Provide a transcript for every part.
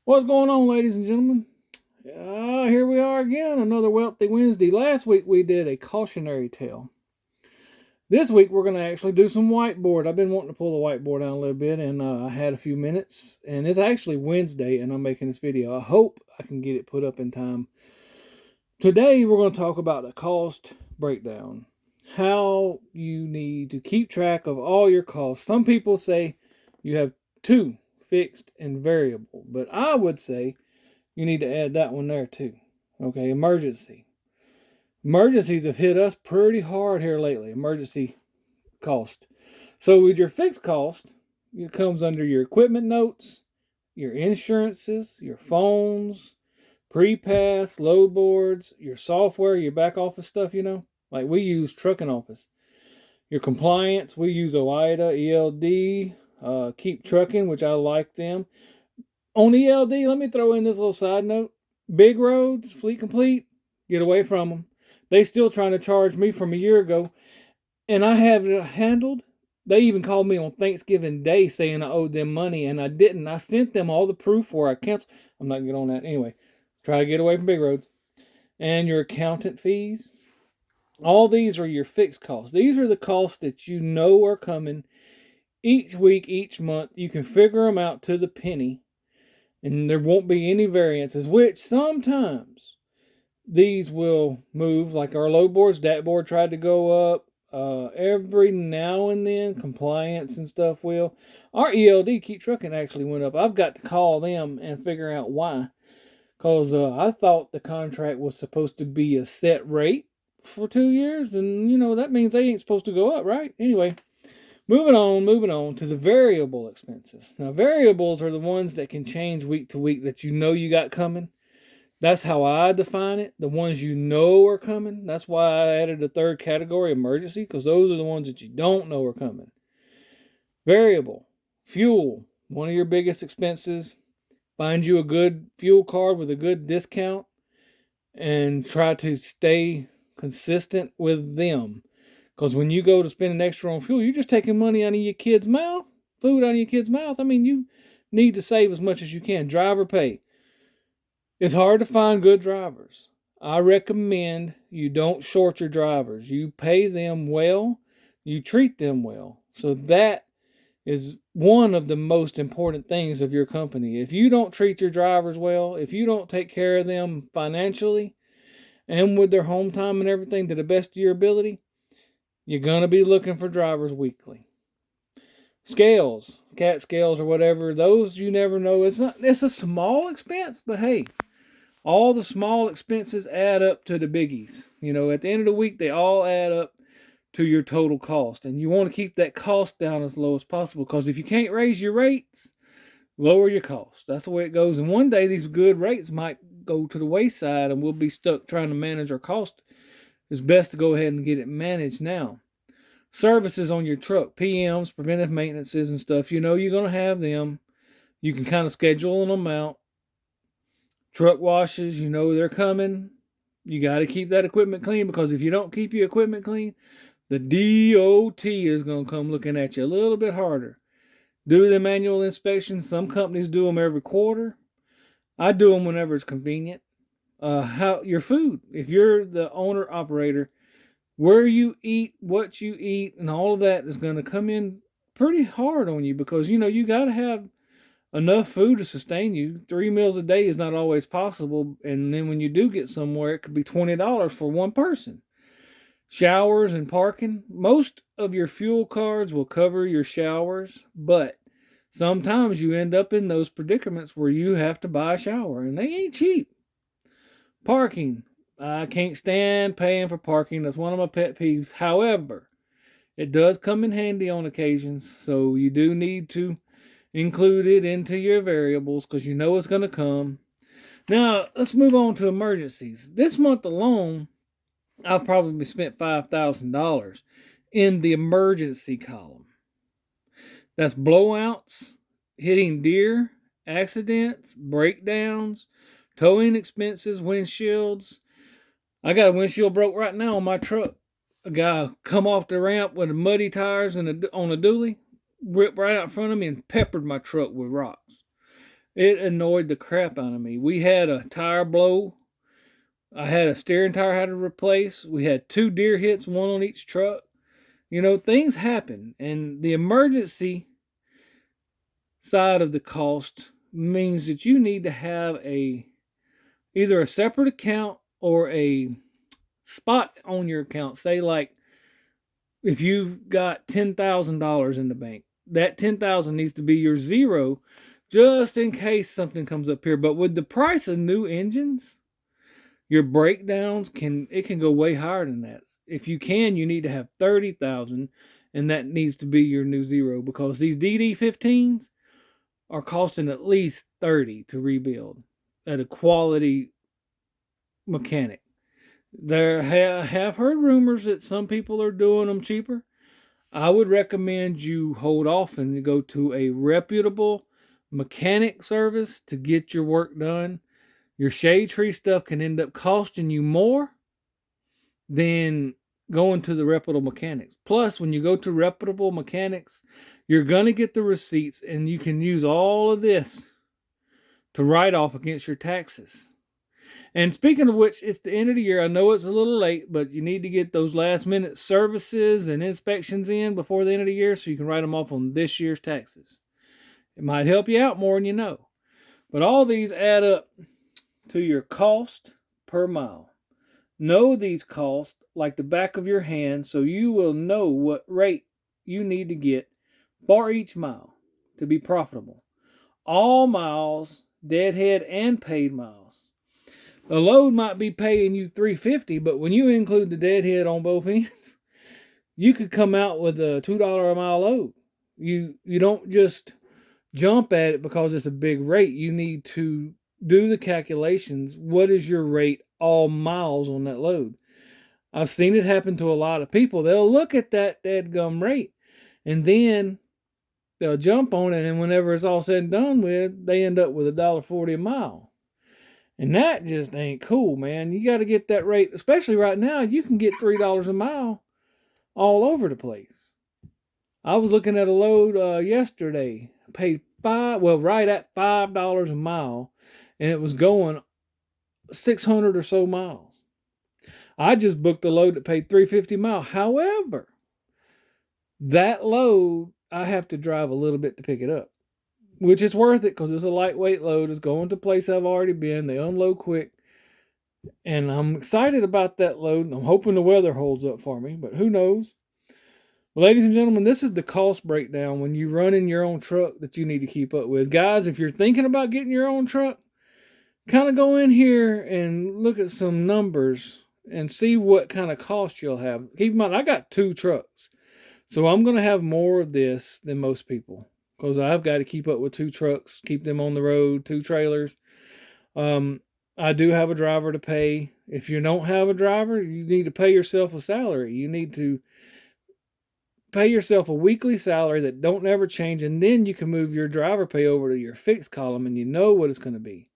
What's going on, ladies and gentlemen? Here we are again, another Wealthy Wednesday. Last week we did a cautionary tale. This week we're going to actually do some whiteboard. I've been wanting to pull the whiteboard out a little bit, and I had a few minutes. And it's actually Wednesday, and I'm making this video. I hope I can get it put up in time. Today we're going to talk about a cost breakdown. How you need to keep track of all your costs. Some people say you have two, fixed and variable, but I would say you need to add that one there too. Okay, emergency. Emergencies have hit us pretty hard here lately. Emergency cost. So with your fixed cost, it comes under your equipment notes, your insurances, your phones, pre-pass, load boards, your software, your back office stuff, Like we use Trucking Office. Your compliance, we use OIDA, ELD, Keep Trucking, which I like them. On ELD, let me throw in this little side note. Big roads, Fleet Complete, get away from them. They still trying to charge me from a year ago, and I have it handled. They even called me on Thanksgiving Day saying I owed them money, and I didn't. I sent them all the proof where I canceled. I'm not going to get on that. Anyway, try to get away from big roads. And your accountant fees. All these are your fixed costs. These are the costs that you know are coming each week, each month. You can figure them out to the penny, and there won't be any variances, which sometimes these will move. Like our load board, stat board tried to go up. Every now and then, compliance and stuff will. Our ELD, Keep Trucking, actually went up. I've got to call them and figure out why. Because I thought the contract was supposed to be a set rate for 2 years, and that means they ain't supposed to go up, right? Anyway, moving on to the variable expenses. Now, variables are the ones that can change week to week that you got coming. That's how I define it. The ones you know are coming. That's why I added a third category, emergency, because those are the ones that you don't know are coming. Variable, fuel, one of your biggest expenses. Find you a good fuel card with a good discount and try to stay consistent with them. Because when you go to spend extra on fuel, you're just taking money out of your kid's mouth, food out of your kid's mouth. I mean, you need to save as much as you can. Driver pay. It's hard to find good drivers. I recommend you don't short your drivers. You pay them well, you treat them well. So that is one of the most important things of your company. If you don't treat your drivers well, if you don't take care of them financially and with their home time and everything to the best of your ability, you're going to be looking for drivers weekly. Scales, cat scales or whatever, those you never know. It's a small expense, but hey, all the small expenses add up to the biggies. At the end of the week, they all add up to your total cost. And you want to keep that cost down as low as possible, because if you can't raise your rates, lower your cost. That's the way it goes. And one day these good rates might go to the wayside and we'll be stuck trying to manage our cost. It's best to go ahead and get it managed now. Services on your truck, PMs, preventive maintenances and stuff, you're going to have them. You can kind of schedule them out. Truck washes, they're coming. You got to keep that equipment clean, because if you don't keep your equipment clean, the DOT is going to come looking at you a little bit harder. Do the manual inspections. Some companies do them every quarter. I do them whenever it's convenient. How your food, if you're the owner operator, where you eat, what you eat, and all of that is going to come in pretty hard on you, because you got to have enough food to sustain you. 3 meals a day is not always possible, and then when you do get somewhere, it could be $20 for one person. Showers and parking. Most of your fuel cards will cover your showers, but sometimes you end up in those predicaments where you have to buy a shower, and they ain't cheap. Parking. I can't stand paying for parking. That's one of my pet peeves. However, it does come in handy on occasions, so you do need to include it into your variables, because you know it's going to come. Now, let's move on to emergencies. This month alone, I've probably spent $5,000 in the emergency column. That's blowouts, hitting deer, accidents, breakdowns, towing expenses, windshields. I got a windshield broke right now on my truck. A guy come off the ramp with muddy tires on a dually, ripped right out in front of me and peppered my truck with rocks. It annoyed the crap out of me. We had a tire blow. I had a steering tire I had to replace. We had 2 deer hits, one on each truck. You know, things happen, and the emergency side of the cost means that you need to have either a separate account or a spot on your account. Say, like, if you've got $10,000 in the bank, that $10,000 needs to be your zero, just in case something comes up here. But with the price of new engines, your breakdowns can go way higher than that. If you need to have 30,000, and that needs to be your new zero, because these DD15s are costing at least 30 to rebuild at a quality mechanic. There have heard rumors that some people are doing them cheaper. I would recommend you hold off and go to a reputable mechanic service to get your work done. Your shade tree stuff can end up costing you more than going to the reputable mechanics. Plus, when you go to reputable mechanics, you're going to get the receipts, and you can use all of this to write off against your taxes. And speaking of which, it's the end of the year. I know it's a little late, but you need to get those last minute services and inspections in before the end of the year so you can write them off on this year's taxes. It might help you out more than you know. But all these add up to your cost per mile. Know these costs like the back of your hand, so you will know what rate you need to get for each mile to be profitable. All miles, deadhead and paid miles. A load might be paying you $3.50, but when you include the deadhead on both ends, you could come out with a $2 a mile load. You don't just jump at it because it's a big rate. You need to do the calculations. What is your rate all miles on that load? I've seen it happen to a lot of people. They'll look at that dadgum rate, and then they'll jump on it, and whenever it's all said and done with, they end up with $1.40 a mile. And that just ain't cool, man. You got to get that rate, especially right now. You can get $3 a mile all over the place. I was looking at a load yesterday. I paid right at $5 a mile, and it was going 600 or so miles. I just booked a load that paid $3.50 a mile. However, that load, I have to drive a little bit to pick it up, which is worth it because it's a lightweight load. It's going to a place I've already been. They unload quick. And I'm excited about that load, and I'm hoping the weather holds up for me, but who knows? Well, ladies and gentlemen, this is the cost breakdown when you run in your own truck that you need to keep up with. Guys, if you're thinking about getting your own truck, kind of go in here and look at some numbers and see what kind of cost you'll have. Keep in mind, I got 2 trucks, so I'm going to have more of this than most people because I've got to keep up with 2 trucks, keep them on the road, 2 trailers. I do have a driver to pay. If you don't have a driver, you need to pay yourself a salary. You need to pay yourself a weekly salary that don't ever change, and then you can move your driver pay over to your fixed column, and you know what it's going to be.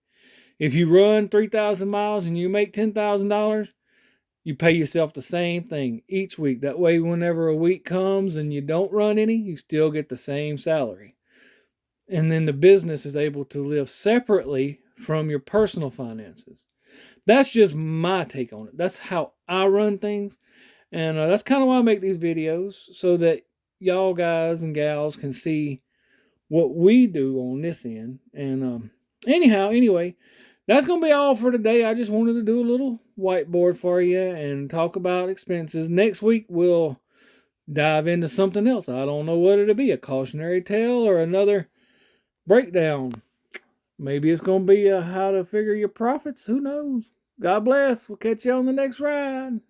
If you run 3,000 miles and you make $10,000, you pay yourself the same thing each week. That way, whenever a week comes and you don't run any, you still get the same salary. And then the business is able to live separately from your personal finances. That's just my take on it. That's how I run things. And that's kind of why I make these videos, so that y'all guys and gals can see what we do on this end. And anyway, that's going to be all for today. I just wanted to do a little whiteboard for you and talk about expenses. Next week, we'll dive into something else. I don't know what it'll be, a cautionary tale or another breakdown. Maybe it's going to be how to figure your profits. Who knows? God bless. We'll catch you on the next ride.